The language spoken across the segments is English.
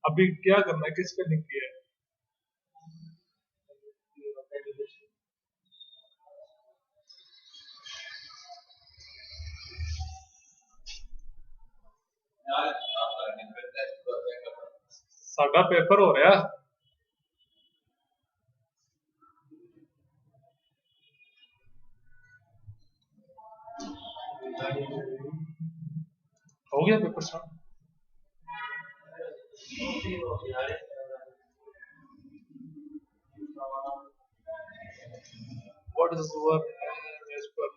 अभी क्या करना है, किस पे लिंक किया है? साडा पेपर हो रहा। हो गया paper start. What is your name as per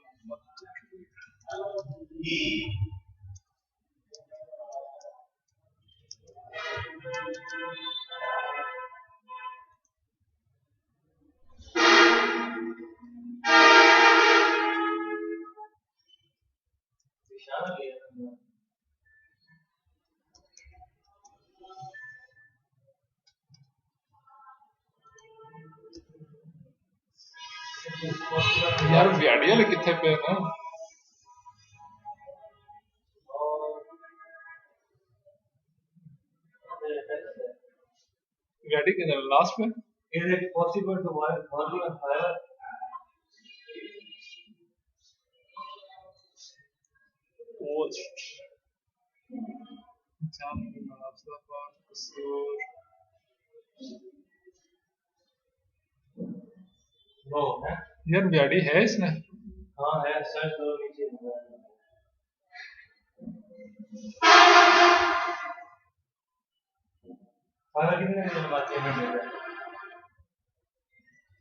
यार व्याड़ी वाले कितने पे हैं? व्याड़ी किधर लास्ट में? Is it possible to work only on Fiverr? Post. No, है? यार व्याड़ी है इसमें? हाँ है, सर्च करो नीचे होगा। Fiverr कितने दिन बाद पेमेंट देता है?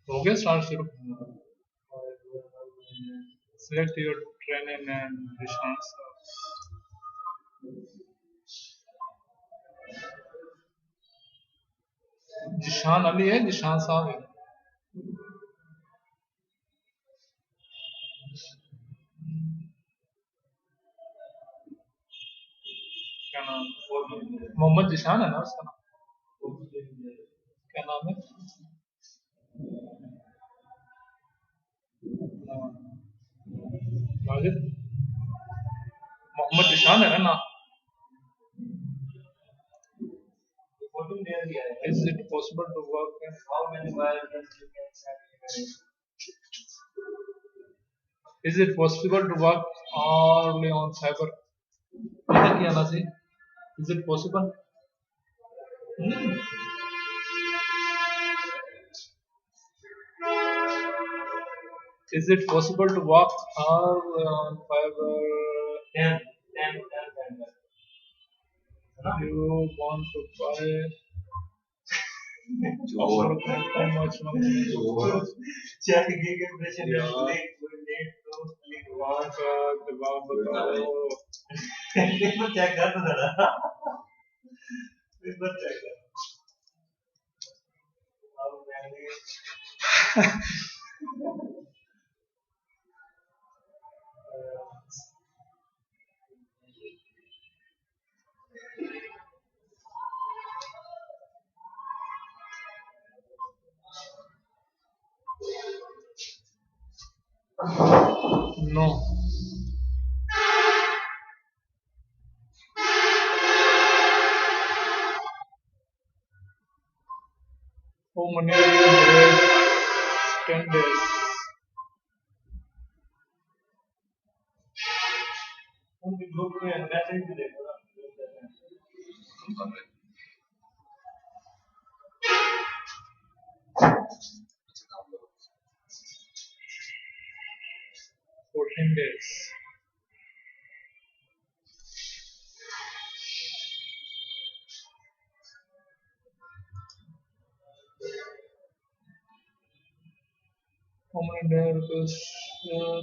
हो गया स्टार्ट शुरू। Select your training and Jishan Zeeshan Ali है, जिशान साहब है। क्या नाम? मोहम्मद जिशान है ना उसका नाम? क्या नाम है? माजिद मोहम्मद जिशान है ना? Is it possible to work in How many violins you can send? Is it possible to work only on Fiverr? क्या किया ना सी? Is it possible? Is it possible to work on Fiverr? 10. You want to buy? How much money? Check gig impression and click. We need to click one. जवाब बताओ। Paper check कर तो जरा। Paper check कर। अब मैंने No. How many days? 10 days. उनके group में मैसेज भी देखो ना। 14 days. How many days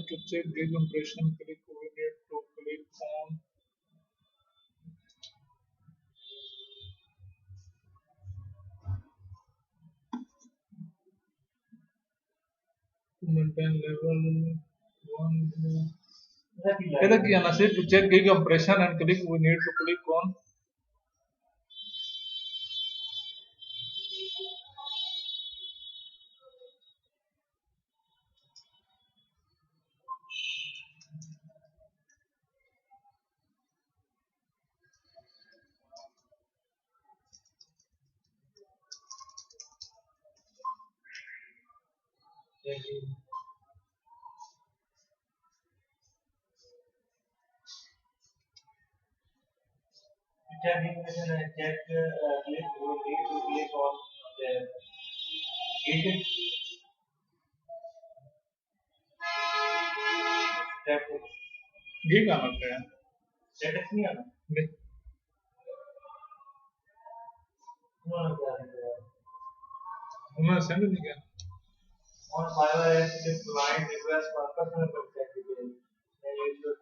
to check gig impression? Click. We need to click on. To maintain level 1. कहता कि ना से to check gig impression and click. We need to click on. check information and check click you need to click on the agent step geek आना पड़ेगा status नहीं आना नहीं उन्होंने सेंड नहीं किया on Fiverr if client request for personal contact details then you should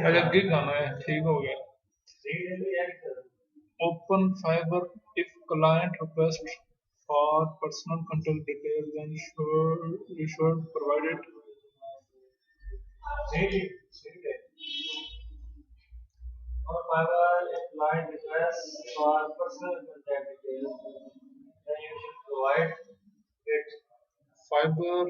अच्छा geek आना है ठीक हो गया open Fiverr if client request for personal contact details then you should provide it on Fiverr if client request for personal contact details then you should provide it Fiverr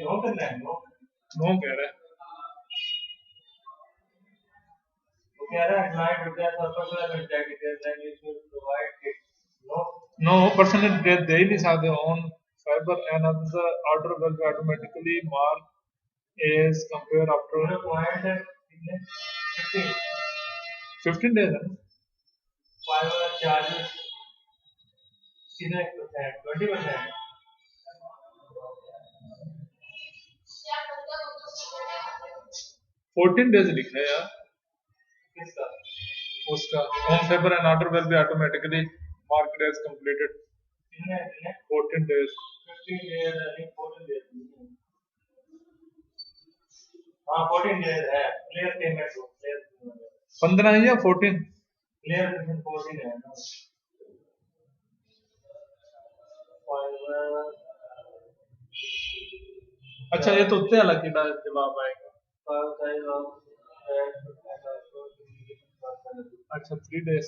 नो करना है no कह रहा है वो कह रहा है client request for personal contact details then you should provide it no no personal details दे ही नहीं सकते on Fiverr and other order will be automatically marked as compare after your client है कितने 15 days है ना Fiverr charges कितना 20% 14 days लिखा है यार किसका उसका on Fiverr and order will be automatically marked as completed कितने 14 days 15 days I think 14 days हाँ 14 days है clear payment हो clear 15 या 14 clear payment 14 है ना Fiverr अच्छा ये तो उत्ते अलग की जवाब आएगा Fiverr size of अच्छा 3 days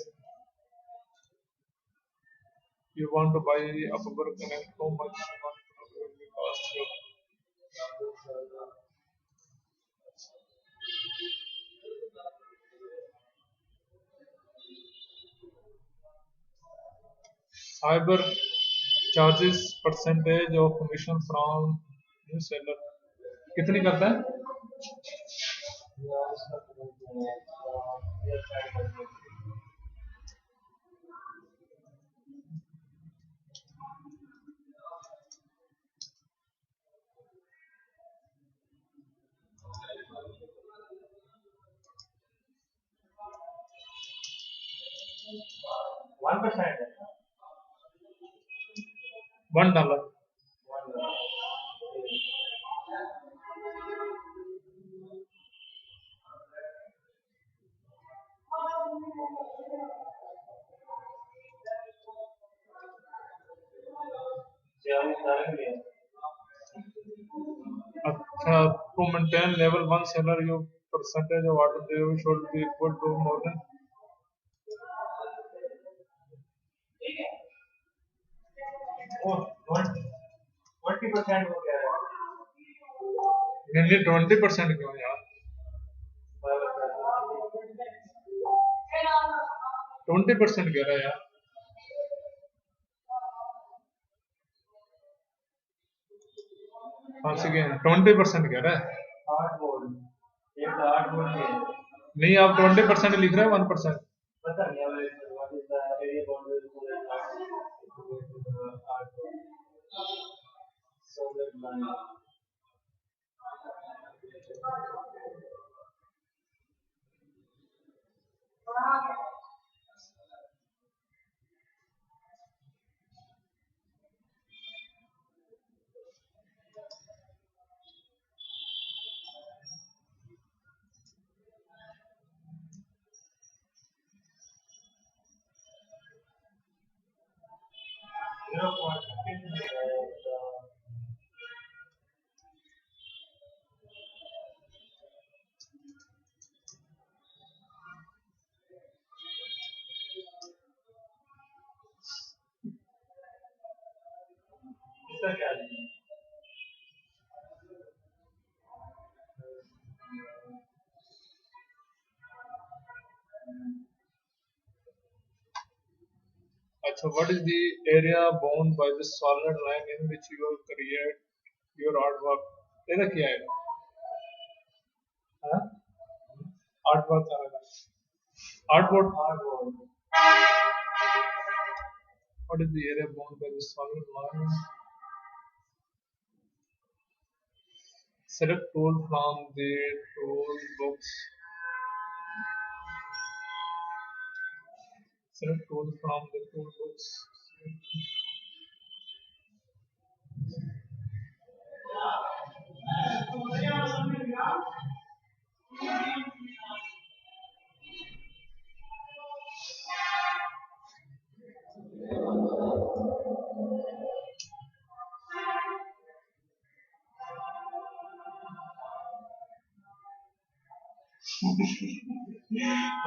you want to buy a Fiverr Connect how much will be cost you Fiverr charges percentage of commission from new seller कितनी करता है 1% $1 अच्छा to maintain level 1 seller your percentage of order delivery should be equal to more than Oh, 20% हो गया है नहीं 20% क्यों यार 20% कह रहा है यार हाँ ठीक है 20% कह रहा है 8 बोर्ड एक 8 बोर्ड है नहीं आप 20% लिख रहे हैं 1% पता नहीं अब what is the area boundary for solid line 0.15 इसका क्या है? अच्छा, what is the area bound by the solid line in which you will create your artwork? ਇਹਦਾ ਕੀ ਆਏਗਾ? हाँ? Artwork आएगा. Artboard. What is the area bound by the solid line? Select tool from the toolbox. Select tool from the toolbox.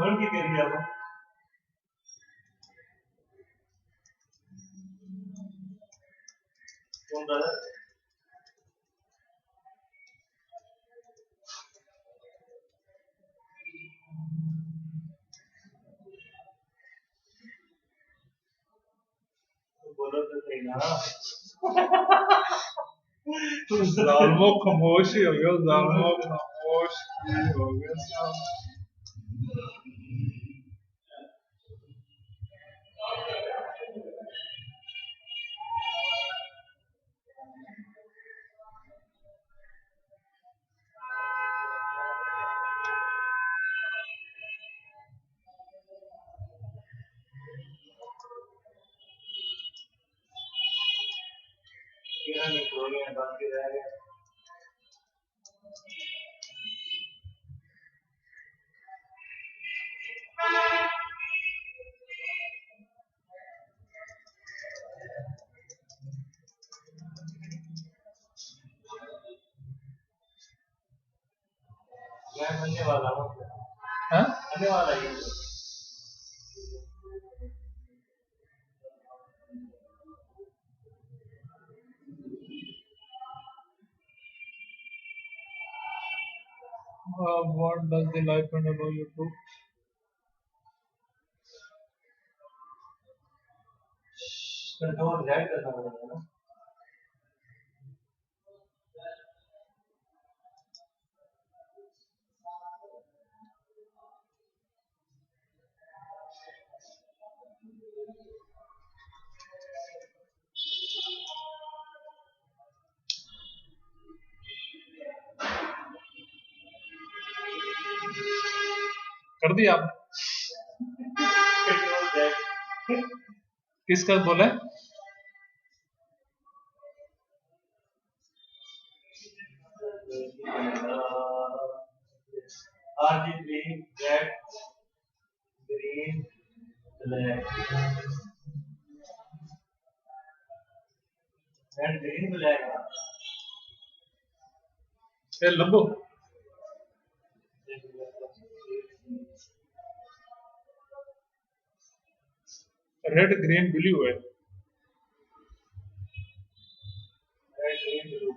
और क्या करिए आप? कौन दादा? बोलो तो सही ना. जालमो खामोश ही हो गया. जालमो खामोश ही हो गया साहब. किरण में हो गया, बाकी रह गया. मैं बनने वाला हूँ. हाँ? बनने वाला ही. What does the life and allow you to? Control Z करना पड़ेगा ना. कर दिया आपने? Control Z. किसका बोला? RGB, red, green, black. Red, green, black. ये लंबो. रेड ग्रीन ब्लू है. Red, green, blue.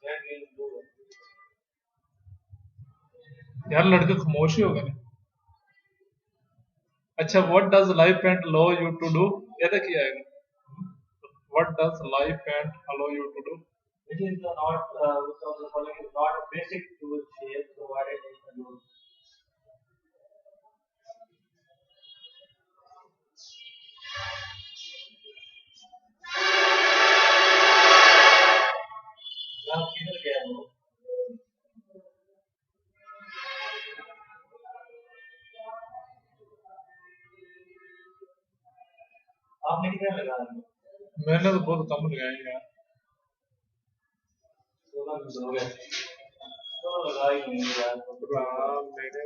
Red, green, blue. यार लड़के खामोश ही हो गए. अच्छा, what does life and allow you to do? ये तो क्या आएगा? What does life and allow you to do? Which is not, which of the following is not a basic tool shape provided in the load. यहाँ किधर गया वो? आपने कितने लगाया? मैंने तो बहुत कम लगाया यार. 16 मिनट हो गए. तो लगा I need that. राम मेरे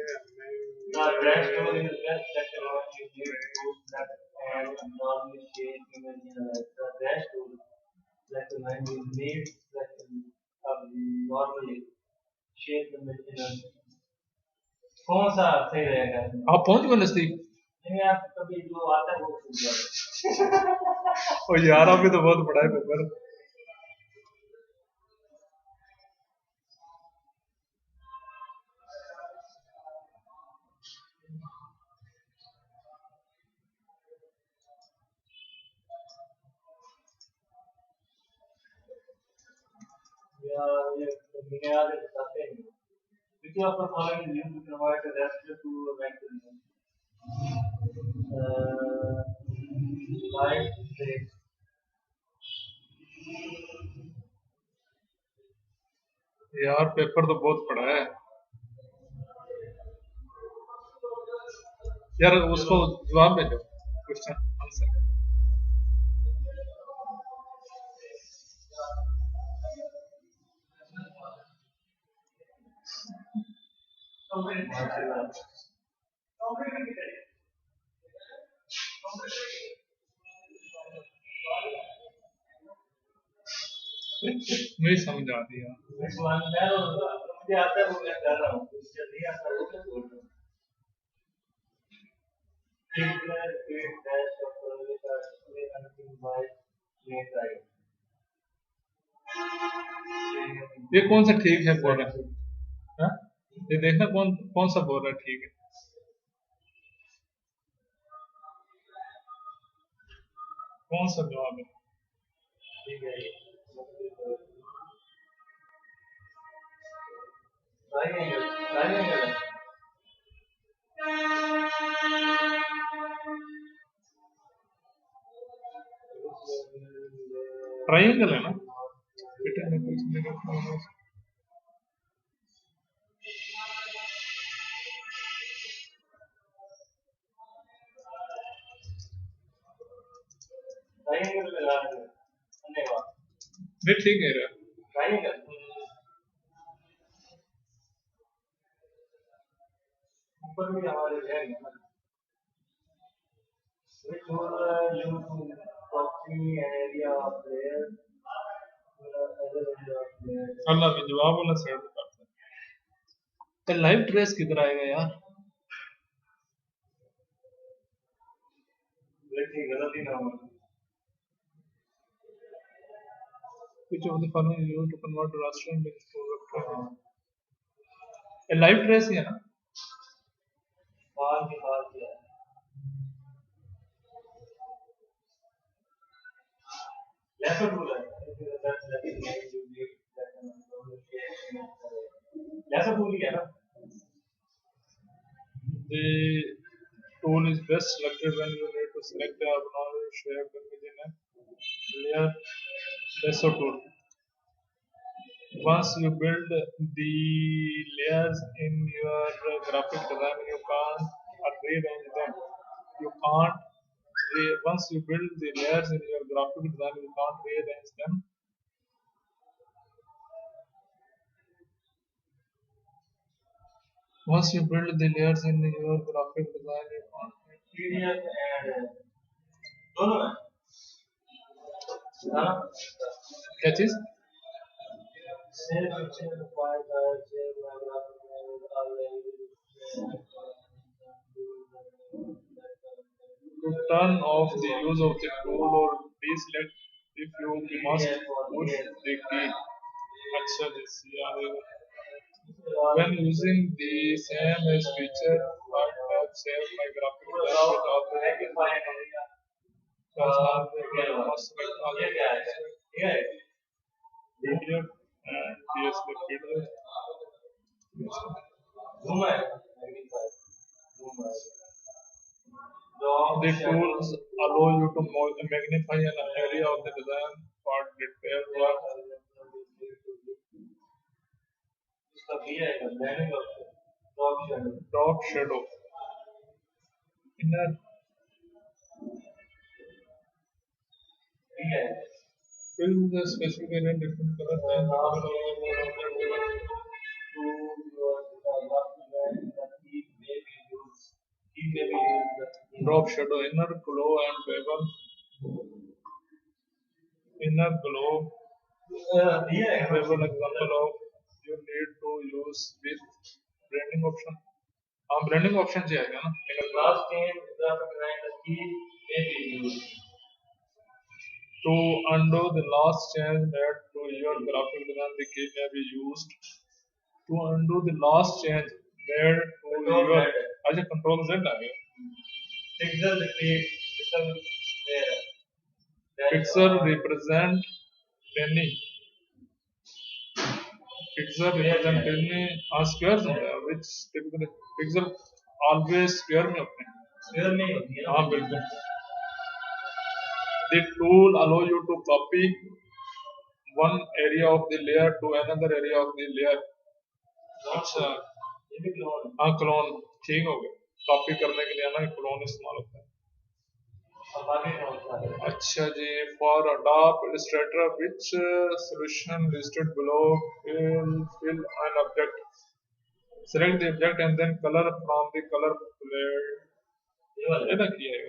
The dress tool is best second one you need to that and normally shape image in the dress tool. Second one you need second normally shape image in a कौन सा सही रहेगा इसमें? आप पहुंच गए नजदीक नहीं आप कभी जो आता है वो पूछ लो। और यार अभी तो बहुत बड़ा है पेपर या ये बुनियाद बताते हैं क्योंकि आपका following new to provide the rest to mechanism light break यार पेपर तो बहुत बड़ा है यार उसको जवाब भेजो क्वेश्चन आंसर नहीं समझ आ रही यार मुझे आता है वो मैं कर रहा हूँ मुझे नहीं आता वो मैं बोल रहा हूँ ये कौन सा ठीक है बोल रहा है हाँ? ये देखना कौन कौन सा बोल रहा है ठीक है कौन सा जवाब है ठीक है ट्रायंगल है ना नहीं ठीक है ऊपर भी हमारे रहेगा which will you to copy an area of layer other area of layer अल्लाह भी जवाब वाला सेट करता है तो लाइव ट्रेस किधर आएगा यार देखिए गलती ना हो which of the following is used to convert raster image to vector ये लाइव ट्रेस ही है ना बाल निकाल दिया लेसर रूल है लेसर रूल ही है ना the tool is best selected when you need to select the abnormal shape image in a layer lasso tool once you build the layers in your graphic design you can't rearrange them you can't once you build the layers in your graphic design you can't rearrange them once you build the layers in your graphic design you can't PDF and दोनों है हाँ क्या चीज Save picture file save my to turn off the use of the tool or deselect if you must push the key. अच्छा this यार when using the same as feature I have saved my graphic design with all the must select all the PDF and PSP PDF. Zoom है The tools allow you to magnify an area of the design for detail work. इसका भी है blending option Drop shadow. Inner fill the specific area different color and drop shadow, inner glow and bevel. Inner glow, bevel example of you need to use with blending option. हाँ blending option से आएगा ना inner glow. Last change graphic design the key may be used. To undo the last change made to your graphic design, the key may be used. To undo the last change made to Control your Z. अच्छा control Z आ गया. Pixel repeat pixel there. Pixel represent any. Pixel represent any squares होता है which typically pixel always square में होते हैं. Square में होती है ना. हाँ बिल्कुल. The tool allow you to copy one area of the layer to another area of the layer. अच्छा ये भी clone है. हाँ क्लोन ठीक हो गया. कॉपी करने के लिए ना क्लोन इस्तेमाल होता है. अब आगे कौन सा है? अच्छा जी for Adobe Illustrator which solution listed below fill an object. Select the object and then color from the color palette. ये वाला ये ना किया है.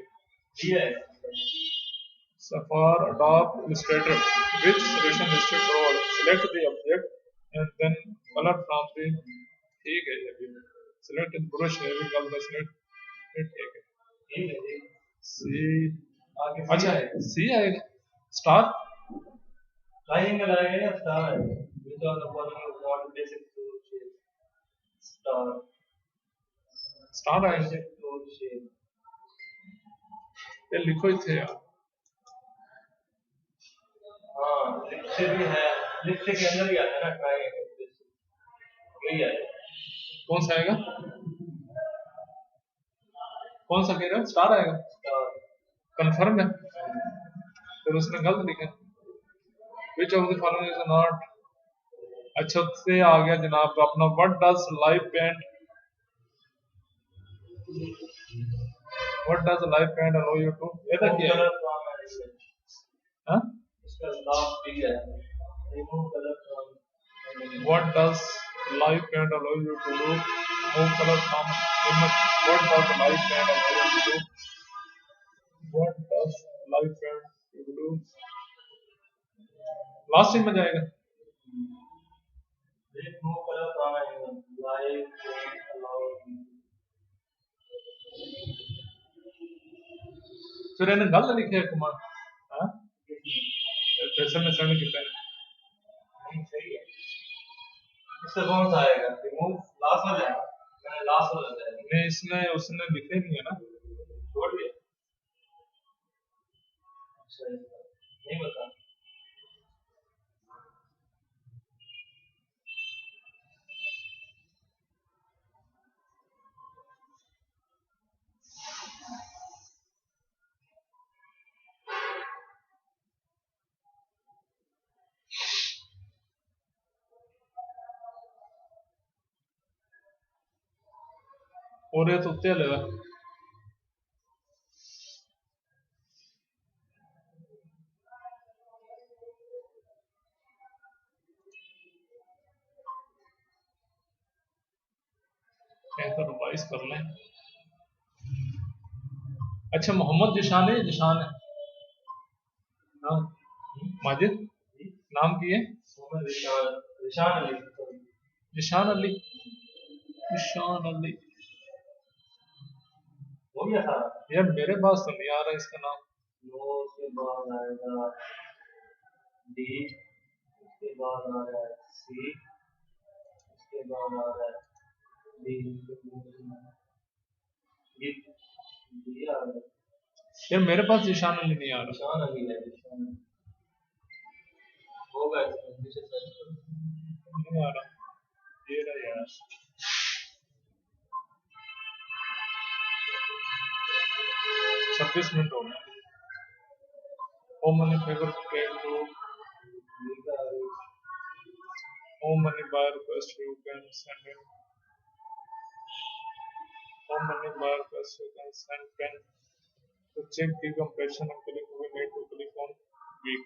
ये है. So for Adobe Illustrator which solution listed below select the object and then color from the ठीक है ये भी. Select the brush having color select it ठीक है. ये है. C आगे अच्छा C आएगा. Star triangle आएगा या star आएगा? Which of the following is not basic tool shape? Star आएगा. Basic tool shape. ये लिखो ही थे यार. हाँ लिप्स से भी है. लिप्स के अंदर ही आता है ना triangle. यही है. कौन सा आएगा? कौन सा कह रहे हो? स्टार आएगा. Star. कंफर्म है. फिर उसने गलत लिखा. Which of the following is not. अच्छा से आ गया जनाब का अपना what does live paint allow you to ये तो क्या है? हाँ? इसका last भी है. Remove color from. What does live paint allow you to do? Move color from image. What does live paint allow you to do? What does live paint do? Last image आएगा. Remove color from an image. Live paint allow you. फिर इन्हें गलत लिखे है कुमार. हाँ? पैसे में send कितने हैं? नहीं सही है. इसका कौन सा आएगा? Remove last वाला है. मैंने last वाला लगाया. नहीं इसने उसने लिखे नहीं है ना. छोड़ दिया. अच्छा नहीं बता. और ये तो उत्ते लेगा. तो रिवाइज कर लें. अच्छा मोहम्मद जिशान है. जिशान है. हाँ माजिद नाम की है. निशान अली. निशान अली. निशान अली हो गया था यार मेरे पास तो नहीं आ रहा इसका नाम. नो उसके बाद आएगा डी. उसके बाद आ रहा है सी. उसके बाद आ रहा है डी. ये डी आ रहा है. यार मेरे पास निशान अली नहीं आ रहा. निशान अली है. निशान होगा इसमें नीचे सर्च करो. नहीं आ रहा. ये रहा यार. 26 मिनट हो गए. How many favor came to how many buy request you can send in? How many buy request you can send pen? To check the compression and click we need to click on week.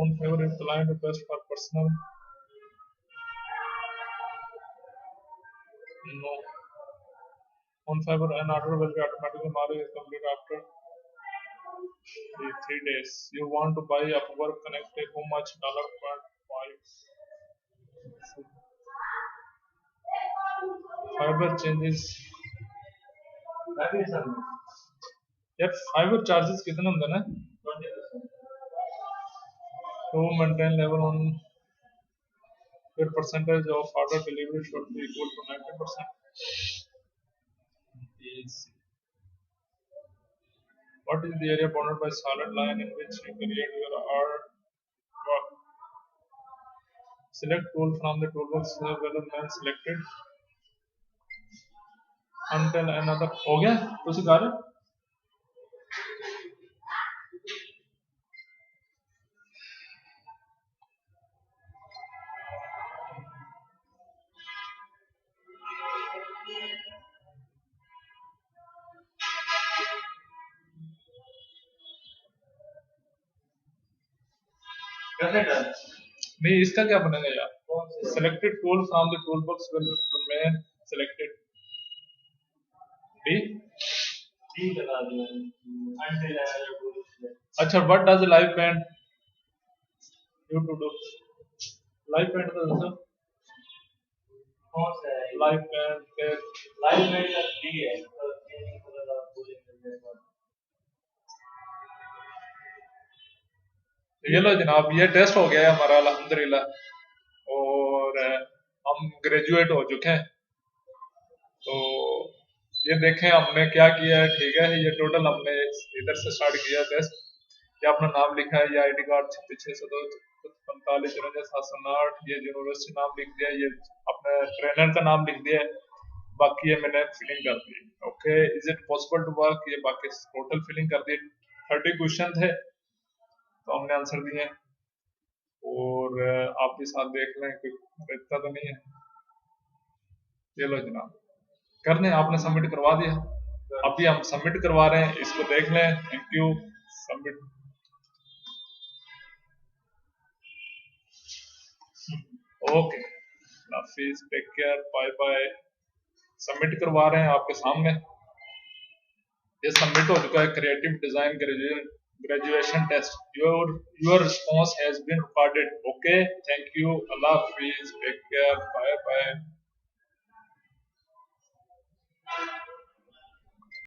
On favorite client request for personal. No. On Fiverr, an order will be automatically marked is complete after 3 days. You want to buy Upwork connected? How much? $5. Fiverr changes. That is something. यार Fiverr charges कितने होंगे ना? 20%. To maintain level on your percentage of order delivery should be equal to 90%. What is the area bounded by solid line in which you create your artwork? Select tool from the toolbox whether man selected until another हो गया तुसी कर कैसे done? नहीं इसका क्या बनेगा यार कौन से? selected tool from the toolbox will remain selected D D चला दिया. Until I do this. अच्छा what does live paint you to do live paint तो दोस्तों कौन सा है? live paint फिर लाइव में का D है. तो चेंजिंग कलर आप बोलेंगे जैसा. ये लो जनाब ये टेस्ट हो गया है हमारा अल्हम्दुलिल्लाह और हम ग्रेजुएट हो चुके हैं तो ये देखें हमने क्या किया है ठीक है ये टोटल हमने इधर से स्टार्ट किया टेस्ट ये अपना नाम लिखा है ये आईडी कार्ड 3602 45 54 708 ये यूनिवर्सिटी नाम लिख दिया ये अपने ट्रेनर का नाम लिख दिया है बाकी ये मैंने फिलिंग कर दी okay is it possible to work ये बाकी टोटल फिलिंग कर दी 30 क्वेश्चन थे तो हमने आंसर दिए और आप भी साथ देख लें कि इतना तो नहीं है ये लो जनाब कर दें आपने सबमिट करवा दिया अभी हम सबमिट करवा रहे हैं इसको देख लें थैंक यू सबमिट ओके हाफिज take care bye bye submit करवा रहे हैं आपके सामने ये सबमिट हो चुका है creative design graduation test your response has been recorded okay thank you Allah Hafiz take care bye bye